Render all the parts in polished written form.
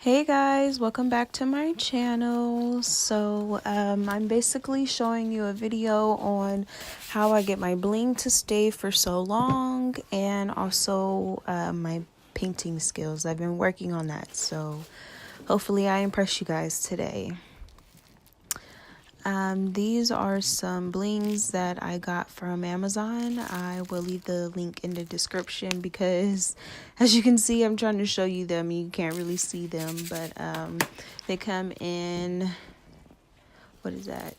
Hey guys, welcome back to my channel. I'm basically showing you a video on how I get my bling to stay for so long, and also my painting skills. I've been working on that, so hopefully I impress you guys today. These are some blings that I got from Amazon. I will leave the link in the description because, as you can see, I'm trying to show you them. You can't really see them, but they come in, what is that?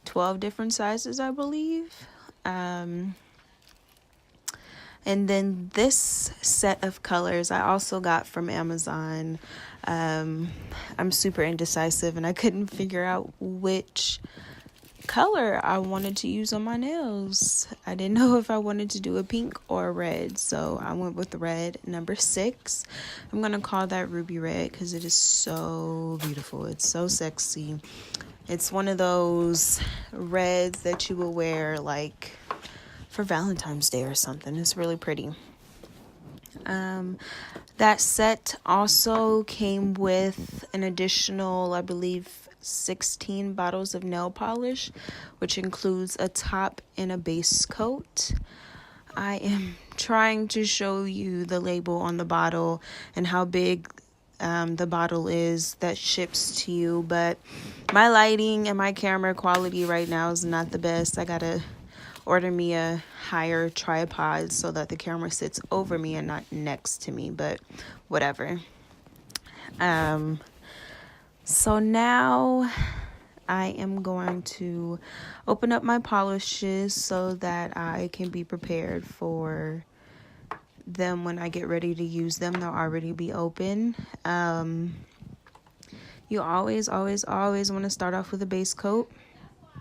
12 different sizes, I believe. And then this set of colors I also got from Amazon. I'm super indecisive and I couldn't figure out which color I wanted to use on my nails. I didn't know if I wanted to do a pink or a red, so I went with the red, number 6. I'm going to call that ruby red because it is so beautiful. It's so sexy. It's one of those reds that you will wear like for Valentine's Day or something. It's really pretty. That set also came with an additional, I believe, 16 bottles of nail polish, which includes a top and a base coat. I am trying to show you the label on the bottle and how big the bottle is that ships to you, but my lighting and my camera quality right now is not the best. I gotta order me a higher tripod so that the camera sits over me and not next to me, but whatever. So now I am going to open up my polishes so that I can be prepared for them when I get ready to use them. They'll already be open. You always want to start off with a base coat.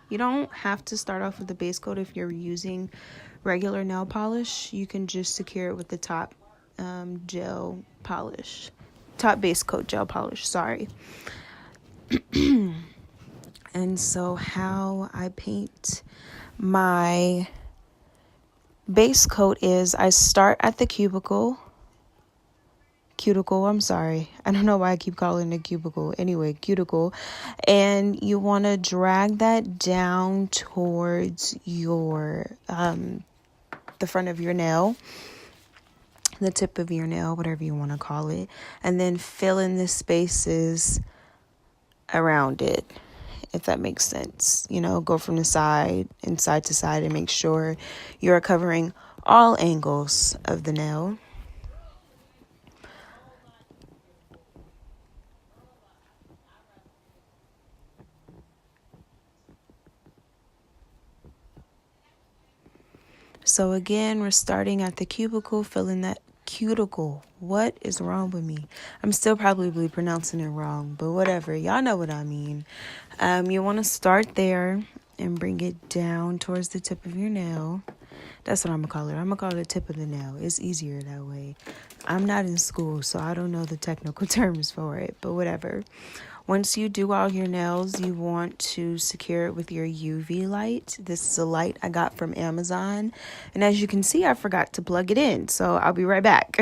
You don't have to start off with the base coat if you're using regular nail polish. You can just secure it with the top base coat gel polish, sorry. And so how I paint my base coat is I start at the cuticle, I'm sorry. I don't know why I keep calling it cubicle. Anyway, cuticle. And you want to drag that down towards your, the front of your nail, the tip of your nail, whatever you want to call it. And then fill in the spaces around it, if that makes sense. You know, go from the side and side to side and make sure you're covering all angles of the nail. So again, we're starting at the cuticle, filling that cuticle. What is wrong with me? I'm still probably pronouncing it wrong, but whatever. Y'all know what I mean. You want to start there and bring it down towards the tip of your nail. That's what I'm going to call it. I'm going to call it the tip of the nail. It's easier that way. I'm not in school, so I don't know the technical terms for it, but whatever. Once you do all your nails, you want to secure it with your UV light. This is a light I got from Amazon. And as you can see, I forgot to plug it in, so I'll be right back.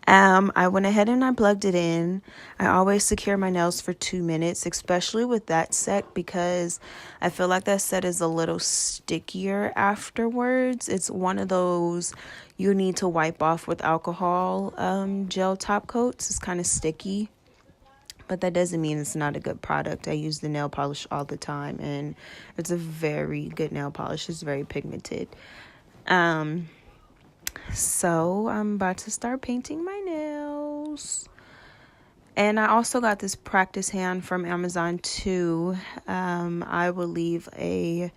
I went ahead and I plugged it in. I always secure my nails for 2 minutes, especially with that set, because I feel like that set is a little stickier afterwards. It's one of those you need to wipe off with alcohol gel top coats. It's kind of sticky, but that doesn't mean it's not a good product. I use the nail polish all the time, and it's a very good nail polish. It's very pigmented. So I'm about to start painting my nails. And I also got this practice hand from Amazon too. I will leave a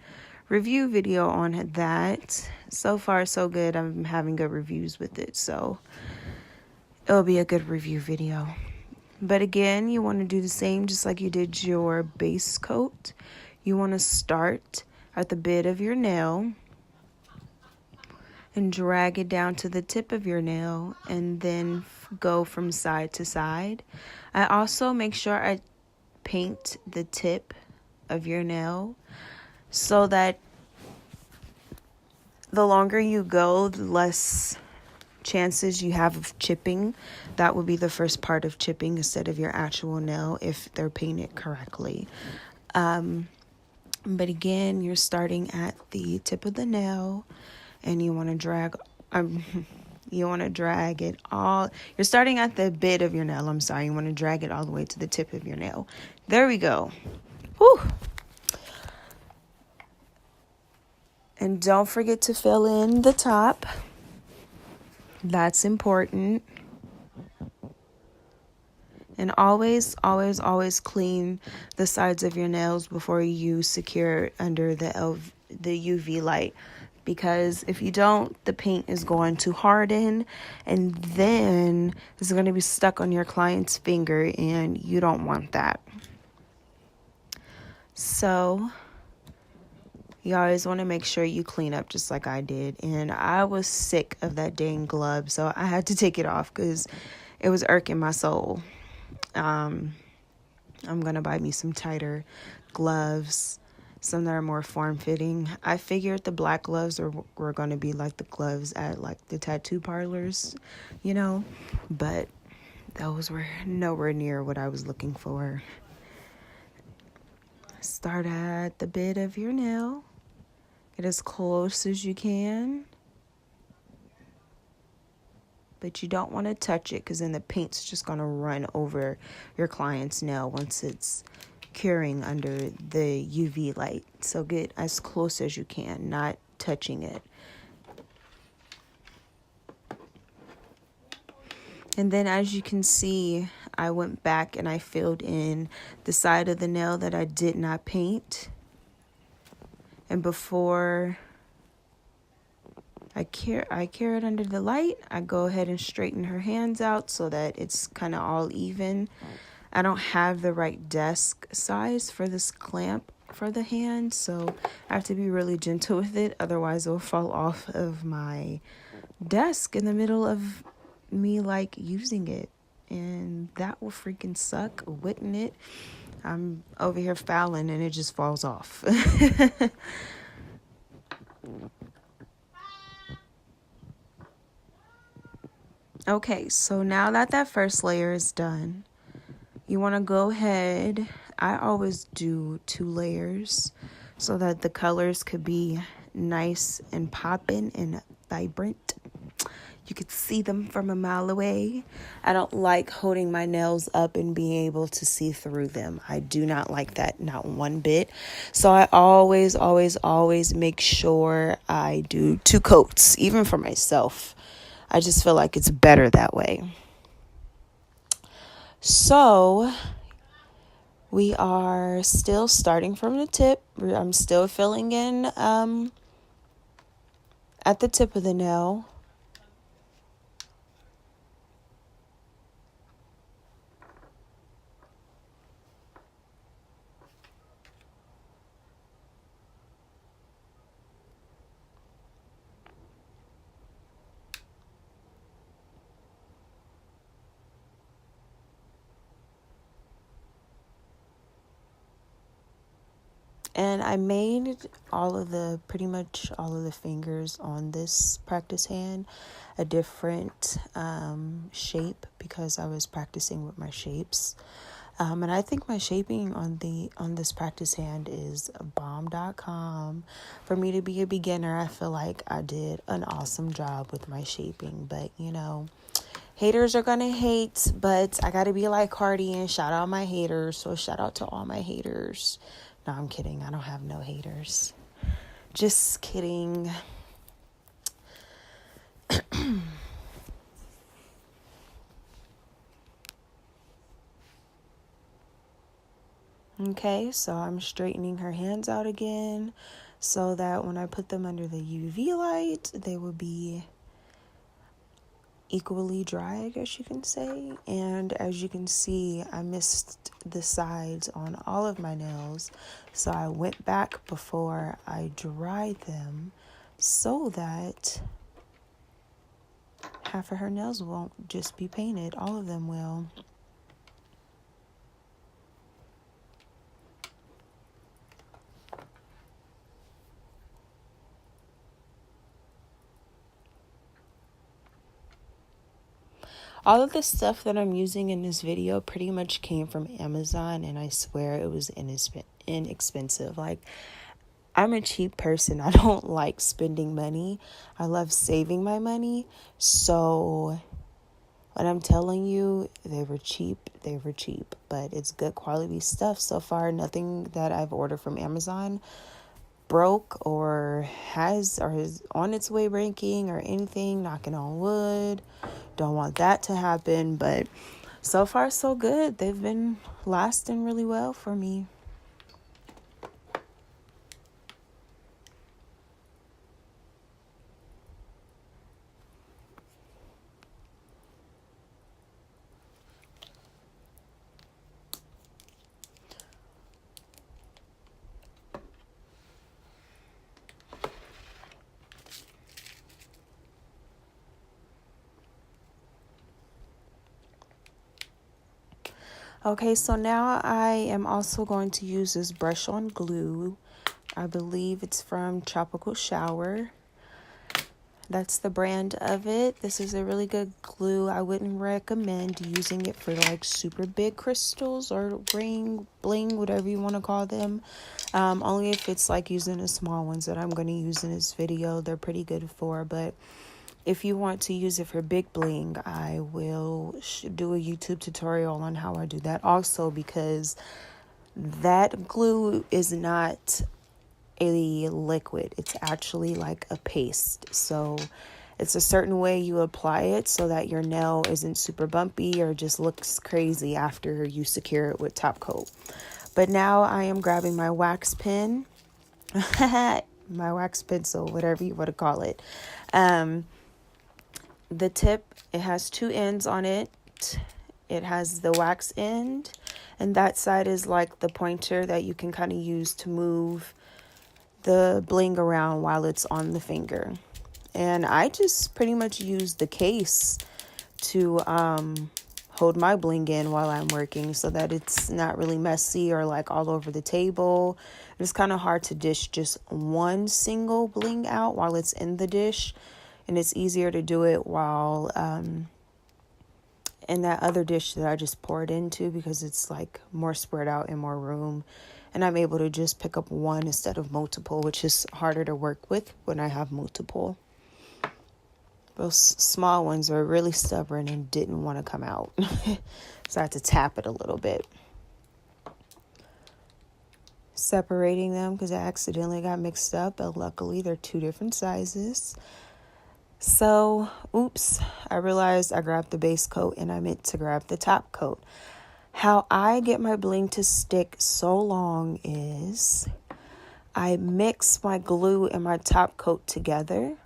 review video on that. So far, so good. I'm having good reviews with it, so it'll be a good review video. But again, you want to do the same just like you did your base coat. You want to start at the bit of your nail and drag it down to the tip of your nail and then go from side to side. I also make sure I paint the tip of your nail so that the longer you go, the less chances you have of chipping. That would be the first part of chipping instead of your actual nail if they're painted correctly. But again, you're starting at the tip of the nail and you want to drag it all. You're starting at the bit of your nail. I'm sorry. You want to drag it all the way to the tip of your nail. There we go. Whew. And don't forget to fill in the top. That's important. And always, always, always clean the sides of your nails before you secure it under the UV light. Because if you don't, the paint is going to harden and then it's going to be stuck on your client's finger and you don't want that. So you always want to make sure you clean up just like I did. And I was sick of that dang glove, so I had to take it off because it was irking my soul. I'm going to buy me some tighter gloves, some that are more form-fitting. I figured the black gloves were going to be like the gloves at like the tattoo parlors, you know, but those were nowhere near what I was looking for. Start at the bit of your nail. Get as close as you can. But you don't want to touch it because then the paint's just going to run over your client's nail once it's curing under the UV light. So get as close as you can, not touching it. And then as you can see, I went back and I filled in the side of the nail that I did not paint. And before I cure it under the light, I go ahead and straighten her hands out so that it's kind of all even. I don't have the right desk size for this clamp for the hand, so I have to be really gentle with it. Otherwise, it will fall off of my desk in the middle of me like using it. And that will freaking suck, wouldn't it? I'm over here fouling and it just falls off. Okay, so now that that first layer is done, you want to go ahead. I always do 2 layers so that the colors could be nice and popping and vibrant. You could see them from a mile away. I don't like holding my nails up and being able to see through them. I do not like that, not one bit. So I always, always, always make sure I do 2 coats, even for myself. I just feel like it's better that way. So we are still starting from the tip. I'm still filling in at the tip of the nail. And I made pretty much all of the fingers on this practice hand a different shape because I was practicing with my shapes. And I think my shaping on this practice hand is bomb.com. For me to be a beginner, I feel like I did an awesome job with my shaping. But, you know, haters are going to hate, but I got to be like Cardi and shout out my haters. So shout out to all my haters. No, I'm kidding. I don't have no haters. Just kidding. Okay, so I'm straightening her hands out again so that when I put them under the UV light, they will be equally dry, I guess you can say. And as you can see, I missed the sides on all of my nails, so I went back before I dried them so that half of her nails won't just be painted, all of them will. All of the stuff that I'm using in this video pretty much came from Amazon, and I swear it was inexpensive. Like, I'm a cheap person. I don't like spending money. I love saving my money. So when I'm telling you they were cheap, they were cheap. But it's good quality stuff. So far, nothing that I've ordered from Amazon broke or is on its way breaking or anything. Knocking on wood. Don't want that to happen. But so far, so good. They've been lasting really well for me. Okay, so now I am also going to use this brush on glue. I believe it's from Tropical Shower. That's the brand of it. This is a really good glue. I wouldn't recommend using it for like super big crystals or ring, bling, whatever you want to call them. Only if it's like using the small ones that I'm going to use in this video. They're pretty good for, but if you want to use it for big bling, I will do a YouTube tutorial on how I do that also, because that glue is not a liquid. It's actually like a paste. So it's a certain way you apply it so that your nail isn't super bumpy or just looks crazy after you secure it with top coat. But now I am grabbing my wax pen, my wax pencil, whatever you want to call it. The tip, it has two ends on it. It has the wax end, and that side is like the pointer that you can kind of use to move the bling around while it's on the finger. And I just pretty much use the case to hold my bling in while I'm working so that it's not really messy or like all over the table. It's kind of hard to dish just one single bling out while it's in the dish. And it's easier to do it while in that other dish that I just poured into, because it's like more spread out and more room. And I'm able to just pick up one instead of multiple, which is harder to work with when I have multiple. Those small ones are really stubborn and didn't want to come out. So I had to tap it a little bit. Separating them because I accidentally got mixed up, but luckily they're two different sizes. So, oops, I realized I grabbed the base coat and I meant to grab the top coat. How I get my bling to stick so long is I mix my glue and my top coat together,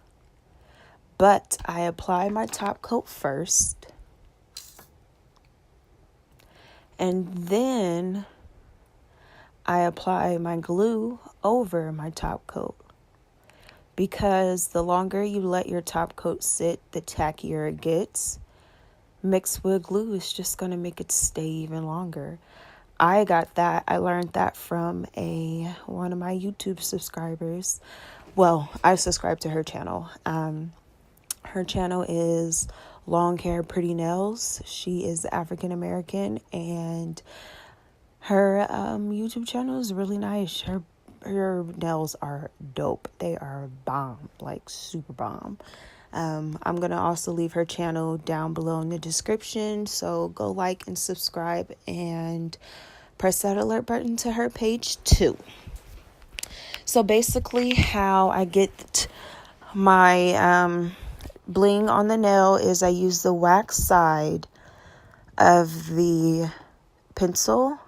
but I apply my top coat first, and then I apply my glue over my top coat. Because the longer you let your top coat sit, the tackier it gets. Mixed with glue is just going to make it stay even longer. I learned that from one of my YouTube subscribers. Well, I subscribe to her channel. Her channel is LongHairPrettyNails. She is African American, and her YouTube channel is really nice. Her nails are dope. They are bomb, like super bomb. I'm going to also leave her channel down below in the description. So go like and subscribe and press that alert button to her page too. So basically how I get my bling on the nail is I use the wax side of the pencil,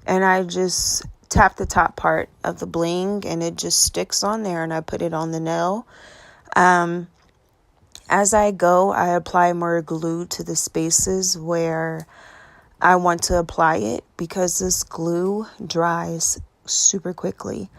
and I just tap the top part of the bling and it just sticks on there, and I put it on the nail. As I go, I apply more glue to the spaces where I want to apply it, because this glue dries super quickly.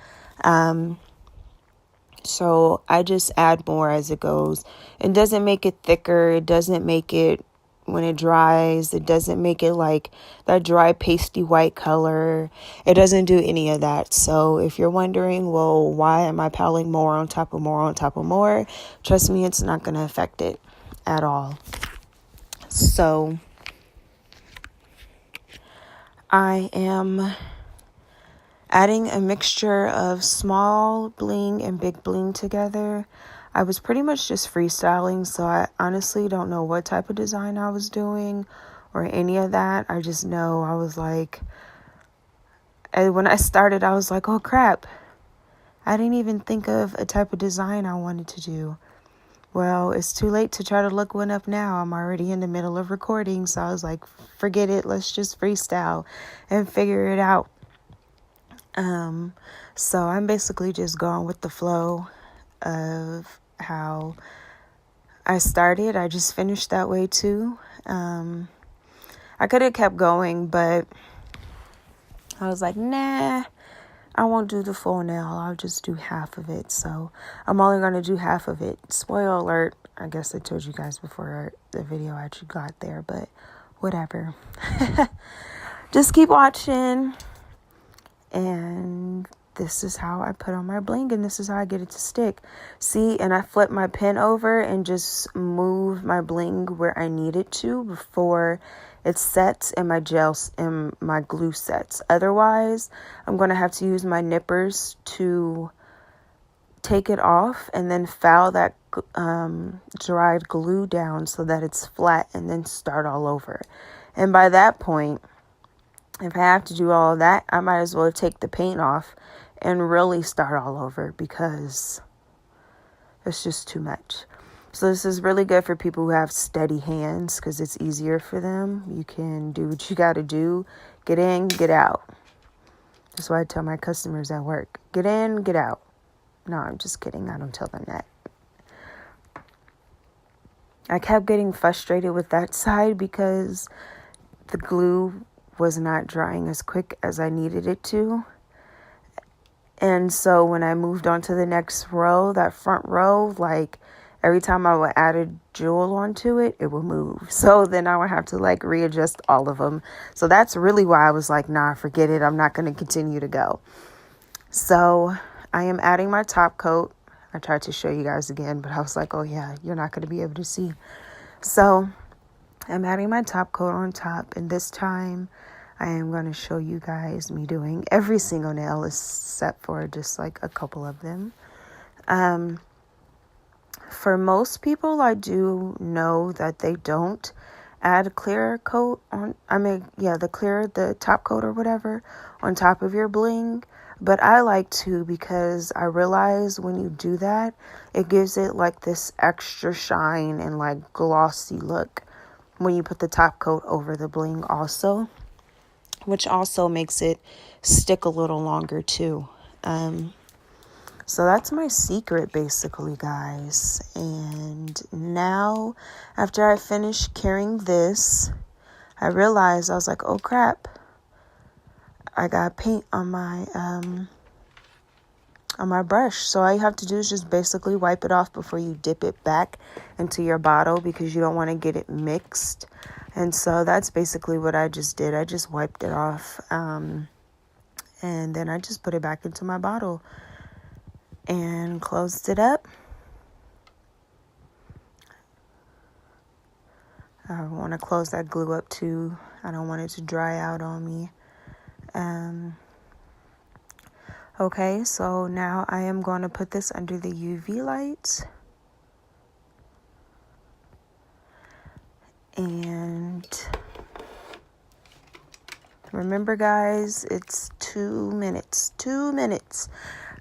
So I just add more as it goes. It doesn't make it thicker. It doesn't make it, when it dries, it doesn't make it like that dry pasty white color. It doesn't do any of that. So if you're wondering, well, why am I piling more on top of more on top of more? Trust me, it's not going to affect it at all. So I am adding a mixture of small bling and big bling together. I was pretty much just freestyling, so I honestly don't know what type of design I was doing or any of that. I just know I was like, when I started, I was like, oh crap, I didn't even think of a type of design I wanted to do. Well, it's too late to try to look one up now. I'm already in the middle of recording, so I was like, forget it, let's just freestyle and figure it out. So I'm basically just going with the flow of how I started. I just finished that way too. I could have kept going, but I was like, nah, I won't do the full nail. I'll just do half of it. So I'm only going to do half of it. Spoiler alert. I guess I told you guys before the video actually got there, but whatever. Just keep watching. And this is how I put on my bling, and this is how I get it to stick. See, and I flip my pen over and just move my bling where I need it to before it sets and my gels and my glue sets. Otherwise, I'm going to have to use my nippers to take it off and then foul that dried glue down so that it's flat and then start all over. And by that point, if I have to do all of that, I might as well take the paint off and really start all over because it's just too much. So this is really good for people who have steady hands because it's easier for them. You can do what you got to do. Get in, get out. That's why I tell my customers at work. Get in, get out. No, I'm just kidding. I don't tell them that. I kept getting frustrated with that side because the glue was not drying as quick as I needed it to. And so when I moved on to the next row, that front row, like every time I would add a jewel onto it, it would move. So then I would have to like readjust all of them. So that's really why I was like, nah, forget it. I'm not going to continue to go. So I am adding my top coat. I tried to show you guys again, but I was like, oh yeah, you're not going to be able to see. So I'm adding my top coat on top, and this time I am going to show you guys me doing every single nail except for just like a couple of them. For most people, I do know that they don't add clear coat on, the top coat or whatever on top of your bling. But I like to because I realize when you do that, it gives it like this extra shine and like glossy look when you put the top coat over the bling also, which also makes it stick a little longer too. So that's my secret basically, guys. And now after I finish curing this, I realized I was like, oh crap, I got paint on my brush. So all you have to do is just basically wipe it off before you dip it back into your bottle because you don't want to get it mixed. And so that's basically what I just did. I just wiped it off. And then I just put it back into my bottle and closed it up. I want to close that glue up too. I don't want it to dry out on me. Okay, so now I am going to put this under the UV light. And remember, guys, it's 2 minutes. 2 minutes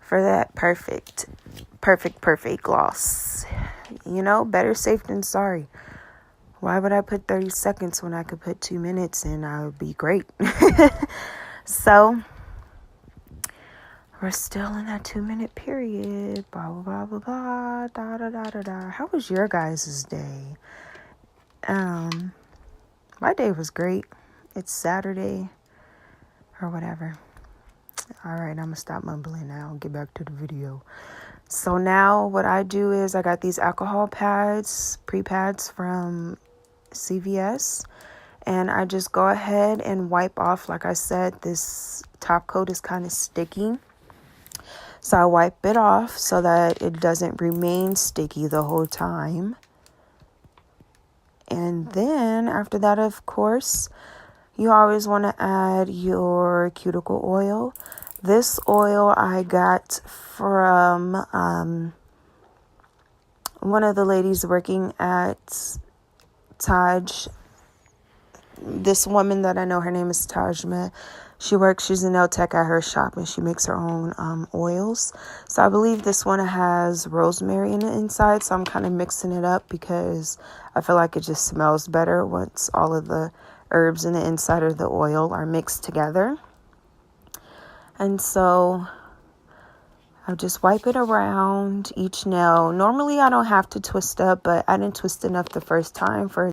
for that perfect gloss. You know, better safe than sorry. Why would I put 30 seconds when I could put 2 minutes and I would be great? So we're still in that 2 minute period. Blah, blah, blah, blah, blah, da, da, da, da, da. How was your guys' day? My day was great. It's Saturday or whatever. All right, I'm going to stop mumbling now and get back to the video. So now what I do is I got these alcohol pads, pre-pads from CVS. And I just go ahead and wipe off. Like I said, this top coat is kind of sticky. So I wipe it off so that it doesn't remain sticky the whole time. And then after that, of course, you always want to add your cuticle oil. This oil I got from one of the ladies working at Taj. This woman that I know, her name is Tajma. She's a nail tech at her shop, and she makes her own oils. So I believe this one has rosemary in the inside. So I'm kind of mixing it up because I feel like it just smells better once all of the herbs in the inside of the oil are mixed together. And so I'll just wipe it around each nail. Normally I don't have to twist up, but I didn't twist enough the first time for